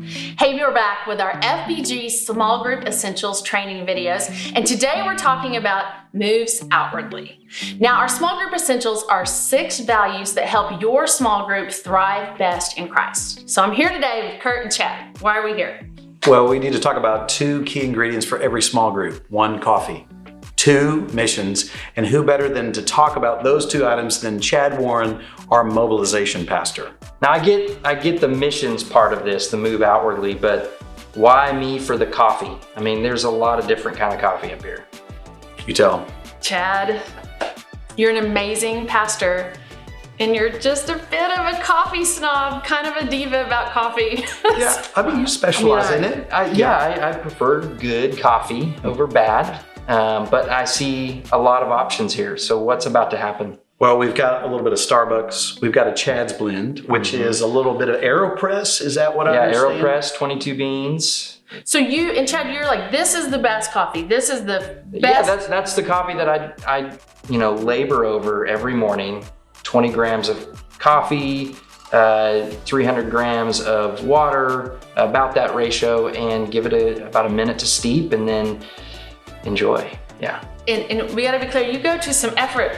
Hey, we're back with our FBG Small Group Essentials training videos, and today we're talking about moves outwardly. Now, our Small Group Essentials are 6 values that help your small group thrive best in Christ. So I'm here today with Kurt and Chad. Why are we here? Well, we need to talk about 2 key ingredients for every small group. 1, coffee. 2, missions. And who better than to talk about those 2 items than Chad Warren, our mobilization pastor. Now I get the missions part of this, the move outwardly, but why me for the coffee? I mean, there's a lot of different kind of coffee up here. You tell. Chad, you're an amazing pastor, and you're just a bit of a coffee snob, kind of a diva about coffee. Yeah, I mean, you specialize in it. I prefer good coffee over bad, but I see a lot of options here. So what's about to happen? Well, we've got a little bit of Starbucks. We've got a Chad's blend, which is a little bit of AeroPress. Is that what I understand? Yeah, AeroPress, 22 beans. So you, and Chad, you're like, this is the best coffee. This is the best. Yeah, that's the coffee that I labor over every morning. 20 grams of coffee, 300 grams of water, about that ratio, and give it about a minute to steep, and then enjoy. Yeah. And we gotta be clear, you go to some effort.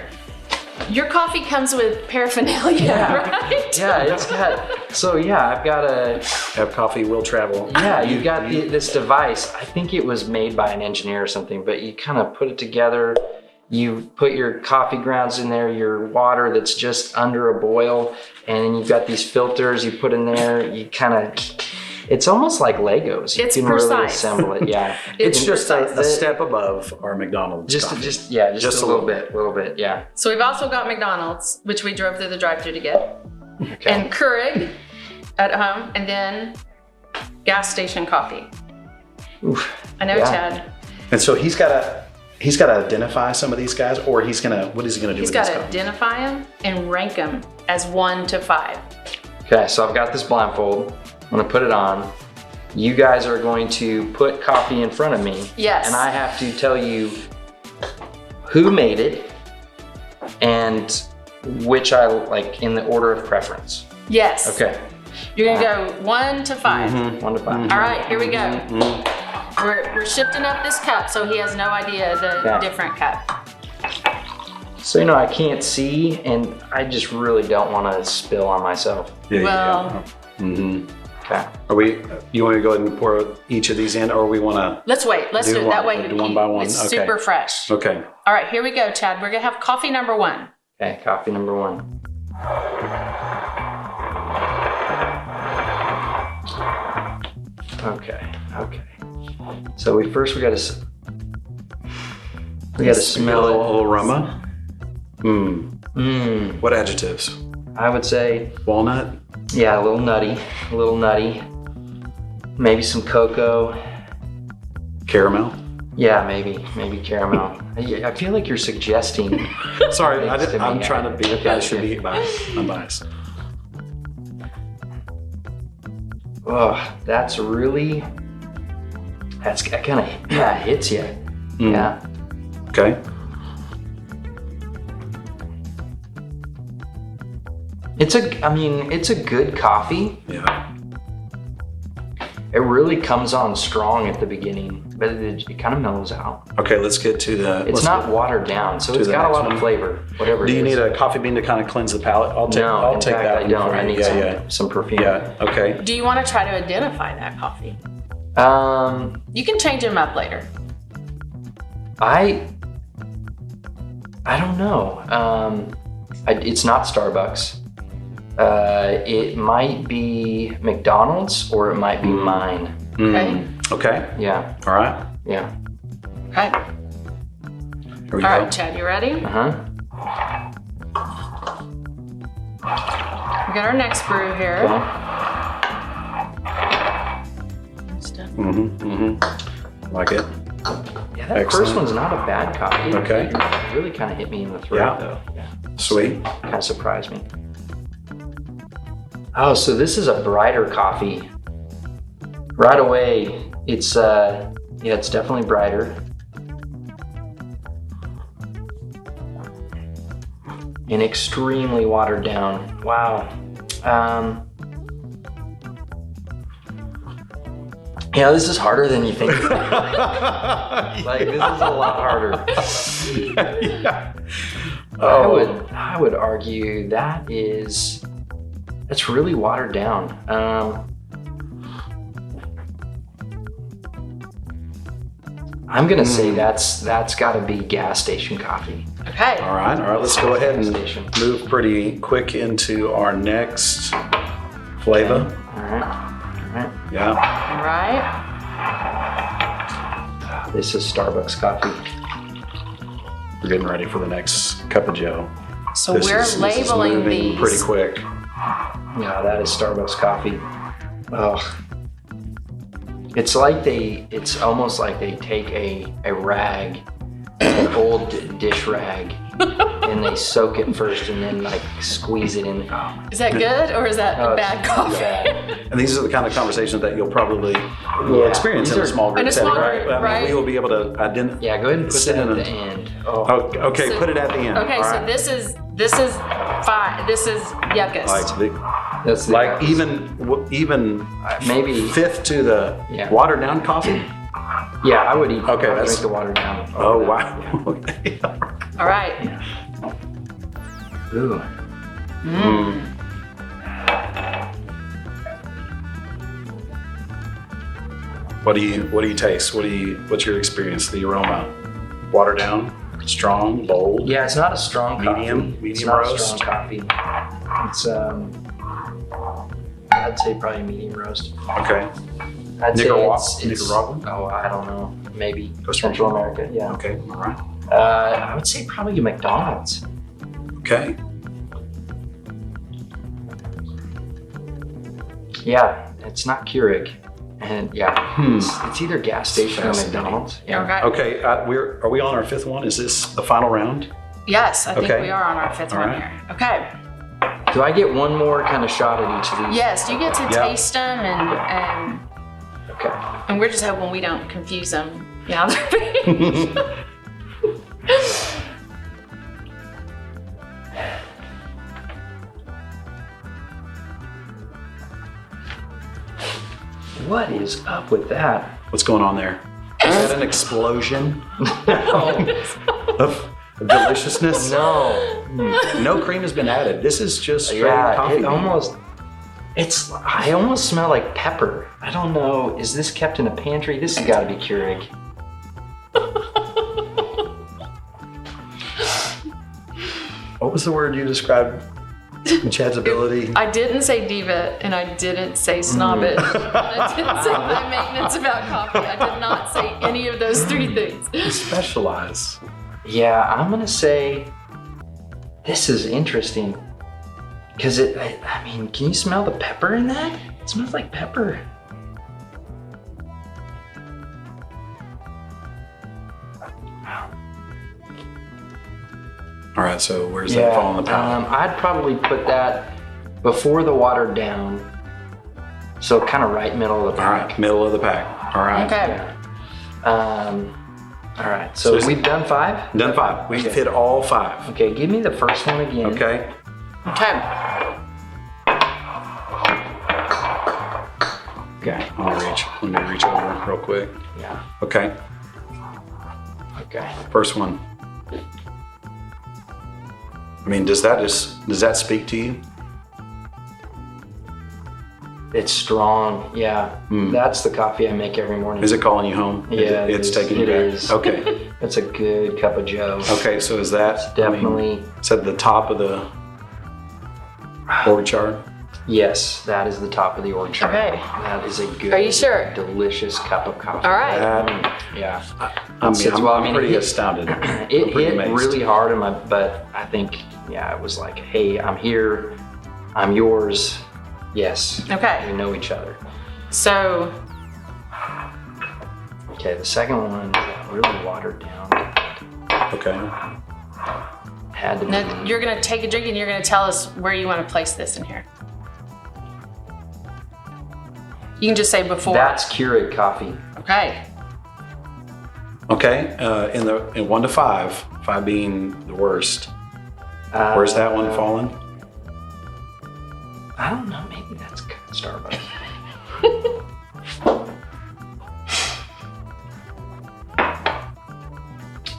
Your coffee comes with paraphernalia, right? Yeah, it's got, so yeah, I've got a... Have coffee, will travel. Yeah, you've got this device. I think it was made by an engineer or something, but you kind of put it together. You put your coffee grounds in there, your water that's just under a boil, and then you've got these filters you put in there. You kind of, it's almost like Legos. You can really assemble it, yeah. It's just a step above our McDonald's coffee. Just a little bit, yeah. So we've also got McDonald's, which we drove through the drive-thru to get, Okay. and Keurig at home, and then gas station coffee. Oof. I know, Yeah. Chad. And so he's got to identify some of these guys, or what is he going to do He's with these got to guys? identify them and rank them as 1 to 5. Okay, so I've got this blindfold. I'm gonna put it on. You guys are going to put coffee in front of me. Yes. And I have to tell you who made it and which I like in the order of preference. Yes. Okay. You're gonna go 1 to 5. 1 to 5. All right, here we go. We're shifting up this cup, so he has no idea the different cup. So I can't see, and I just really don't want to spill on myself. Well, Okay. You want me to go ahead and pour each of these in, or we want to? let's wait. Let's do it that way. Do one by one. It's Okay. super fresh. Okay. All right, here we go, Chad. We're gonna have coffee number 1. Okay, coffee number 1. Okay. So we gotta smell A it. little aroma. What adjectives? I would say, Walnut. yeah, a little nutty. Maybe some cocoa. Caramel. Yeah, maybe caramel. I feel like you're suggesting. Sorry, things to me. I'm trying to be. Okay, I should be unbiased. Oh, that's kind of hits you. Yeah. Okay. It's a good coffee. Yeah. It really comes on strong at the beginning, but it kind of mellows out. Okay, let's get to the. It's not watered down, so it's got a lot of flavor, whatever it is. Do you need a coffee bean to kind of cleanse the palate? I'll take that. I don't. I need some perfume. Yeah, okay. Do you want to try to identify that coffee? You can change them up later. I don't know. It's not Starbucks. It might be McDonald's, or it might be mine. Okay. Okay. Yeah. All right. Yeah. Okay. Here we All go. right, Chad, you ready? We got our next brew here. Like it. Yeah, that Excellent. first one's not a bad coffee. Okay. It really kind of hit me in the throat, though. Yeah. Sweet. Kind of surprised me. Oh, so this is a brighter coffee. Right away, it's definitely brighter. And extremely watered down. Wow. Yeah, this is harder than you think. Like this is a lot harder. Yeah. I would argue that's really watered down. I'm gonna say that's got to be gas station coffee. Okay. All right, let's go ahead and Station. move pretty quick into our next flavor. All right. Yeah. All right. This is Starbucks coffee. We're getting ready for the next cup of joe. So This we're is labeling moving these. pretty quick. Yeah, that is Starbucks coffee. Oh. It's almost like they take a rag, an old dish rag, and they soak it first and then like squeeze it in. Oh, Is that good or is that Oh, bad it's coffee? bad. And these are the kind of conversations that you'll probably experience these in a are- small group In a setting, small right? group, I mean, right. we will be able to identify. Yeah, go ahead and put Sit that in at a- the end. Oh, Okay, So- put it at the end. Okay, All so right. this is fine. This is yuckus. that's the Like even maybe. fifth to the Yeah. watered down coffee. Yeah, I would eat. Okay, I would that's- drink the water down. Oh over wow. that. Okay. All right. Yeah. Ooh. What do you taste? What's your experience? The aroma? Watered down, strong, bold. Yeah, it's not a strong Medium- coffee. It's medium not roast? a strong coffee. It's I'd say probably medium roast. Okay. I'd say Nicaragua? it's Nicaragua? Oh, I don't know. Maybe Costa Rica? Central America. Yeah. Okay. All right. I would say probably McDonald's. Okay. Yeah, it's not Keurig, and yeah, it's either gas station or Fascinating. McDonald's. Yeah. Okay. Okay. Are we on our fifth one? Is this the final round? Yes, I think Okay. we are on our fifth All one right. here. Okay. Do I get one more kind of shot at each of these? Yes, you get to Yeah. taste them Okay. and we're just hoping we don't confuse them. Yeah. What is up with that? What's going on there? Is that an explosion of deliciousness? No. No cream has been added. This is just straight Yeah, coffee. it almost. I almost smell like pepper. I don't know. Is this kept in a pantry? This has got to be Keurig. What was the word you described? Chad's ability. I didn't say diva and I didn't say snobbish. I didn't say high maintenance about coffee. I did not say any of those three things. Specialize. Yeah, I'm gonna say this is interesting because I mean, can you smell the pepper in that? It smells like pepper. All right, so where's that fall on the palate? I'd probably put that before the watered down, so kind of right middle of the All pack. right, middle of the pack. All right. Okay. Yeah. All right, so So we've done 5. Done 5. We've hit all 5. Okay, give me the first one again. Okay. Okay. Okay. Let me reach over real quick. Yeah. Okay. Okay. First one. I mean, does that speak to you? It's strong. Yeah. That's the coffee I make every morning. Is it calling you home? Yeah, it it's is. taking you It back. is. Okay. It's a good cup of joe. Okay. So is that Definitely. is that the top of the org chart? Yes, that is the top of the org chart. Okay. That is a good, Are you sure? delicious cup of coffee. All right. Yeah. I'm it pretty hit- astounded. It I'm pretty hit amazed. really hard in my butt. I think, yeah, it was like, hey, I'm here. I'm yours. Yes. Okay. We know each other. So Okay, the second one is really watered down. Okay. Had to be. now you're gonna take a drink and you're gonna tell us where you want to place this in here. You can just say before. That's Keurig coffee. Okay. Okay. In 1 to 5, 5 being the worst. Where's that one falling? I don't know. Maybe that's Starbucks.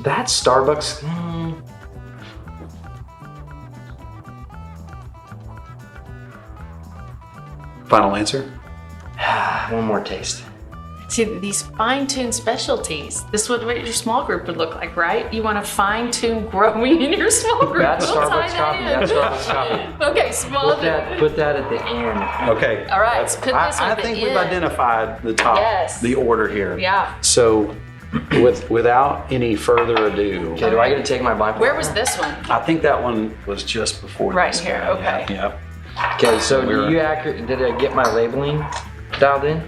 That's Starbucks. Final answer? One more taste. See, these fine-tuned specialties, this is what your small group would look like, right? You want to fine-tune growing in your small group. That's We'll tie Starbucks that coffee. in. That's Starbucks coffee. Okay, small Put that at the end. Okay. All right, let's put this I at the think end. we've identified the top, Yes. the order here. Yeah. So without any further ado, Okay, do I get to take my blindfold? Where was this one? I think that one was just before Right this here, guy. okay. Yeah. Okay, so did I get my labeling dialed in?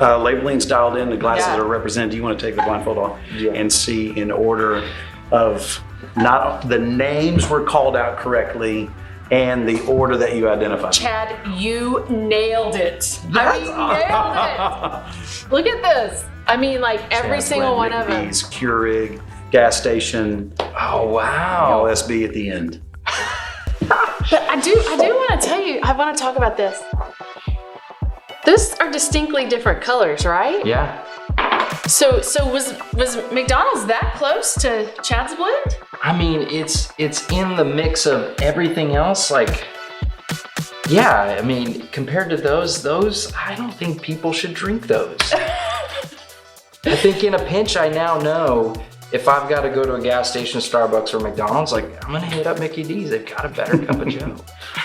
Labeling's dialed in, the glasses Yeah. are represented. You want to take the blindfold off Yeah. and see in order of not the names were called out correctly and the order that you identified. Chad, you nailed it. I mean, nailed it. Look at this. I mean, like every Chad's single one Blend, of them. Mickey D's, Keurig, gas station, Oh, wow. LSB at the end. But I do want to tell you, I want to talk about this. Those are distinctly different colors, right? Yeah. So was McDonald's that close to Chad's Blend? I mean, it's in the mix of everything else. Like, yeah, I mean, compared to those, I don't think people should drink those. I think in a pinch, I now know if I've got to go to a gas station, Starbucks, or McDonald's, like, I'm gonna hit up Mickey D's. They've got a better cup of Joe.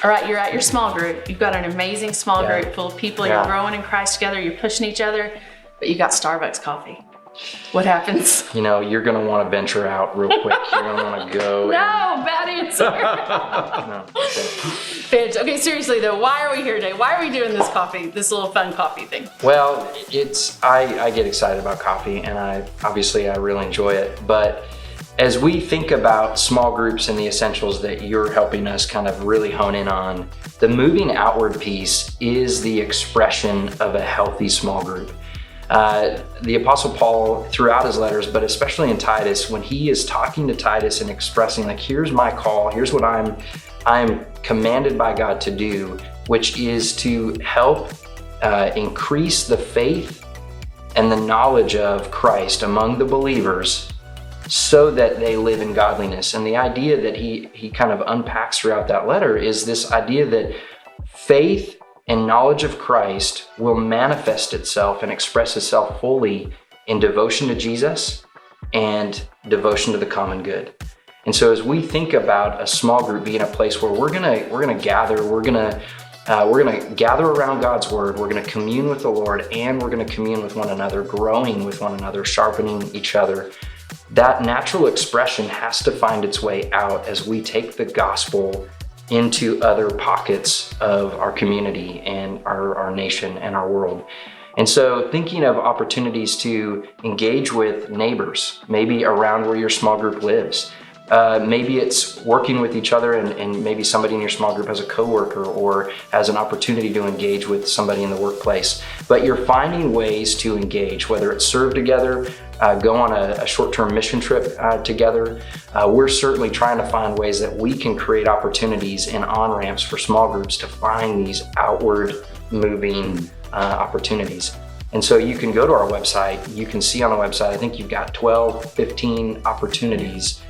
All right, you're at your small group. You've got an amazing small Yeah. group full of people. Yeah. You're growing in Christ together. You're pushing each other, but you got Starbucks coffee. What happens? You know, you're gonna want to venture out real quick. You're gonna want to go. No, bad answer. No, okay. Bitch. Okay, seriously though, why are we here today? Why are we doing this coffee, this little fun coffee thing? Well, I get excited about coffee, and I really enjoy it. But as we think about small groups and the essentials that you're helping us kind of really hone in on, the moving outward piece is the expression of a healthy small group. The Apostle Paul, throughout his letters, but especially in Titus, when he is talking to Titus and expressing, like, here's my call, here's what I'm commanded by God to do, which is to help increase the faith and the knowledge of Christ among the believers so that they live in godliness. And the idea that he kind of unpacks throughout that letter is this idea that faith and knowledge of Christ will manifest itself and express itself fully in devotion to Jesus and devotion to the common good. And so as we think about a small group being a place where we're gonna gather, we're gonna gather around God's word, we're gonna commune with the Lord, and we're gonna commune with one another, growing with one another, sharpening each other. That natural expression has to find its way out as we take the gospel into other pockets of our community and our nation and our world. And so thinking of opportunities to engage with neighbors, maybe around where your small group lives. Maybe it's working with each other and maybe somebody in your small group has a coworker or has an opportunity to engage with somebody in the workplace. But you're finding ways to engage, whether it's serve together, go on a short-term mission trip together. We're certainly trying to find ways that we can create opportunities and on-ramps for small groups to find these outward moving opportunities. And so you can go to our website, you can see on the website, I think you've got 12, 15 opportunities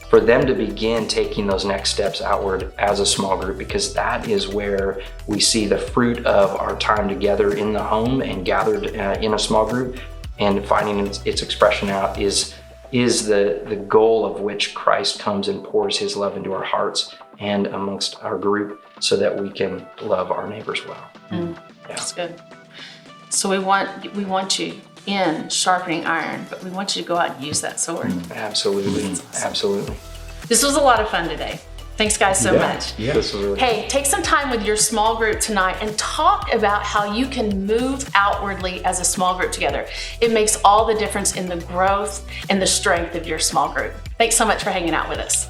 for them to begin taking those next steps outward as a small group, because that is where we see the fruit of our time together in the home and gathered in a small group, and finding its expression out is the goal of which Christ comes and pours his love into our hearts and amongst our group so that we can love our neighbors well. That's good. So we want you in sharpening iron, but we want you to go out and use that sword. Absolutely. Absolutely. This was a lot of fun today. Thanks guys so much. Yeah. This was really Hey, take some time with your small group tonight and talk about how you can move outwardly as a small group together. It makes all the difference in the growth and the strength of your small group. Thanks so much for hanging out with us.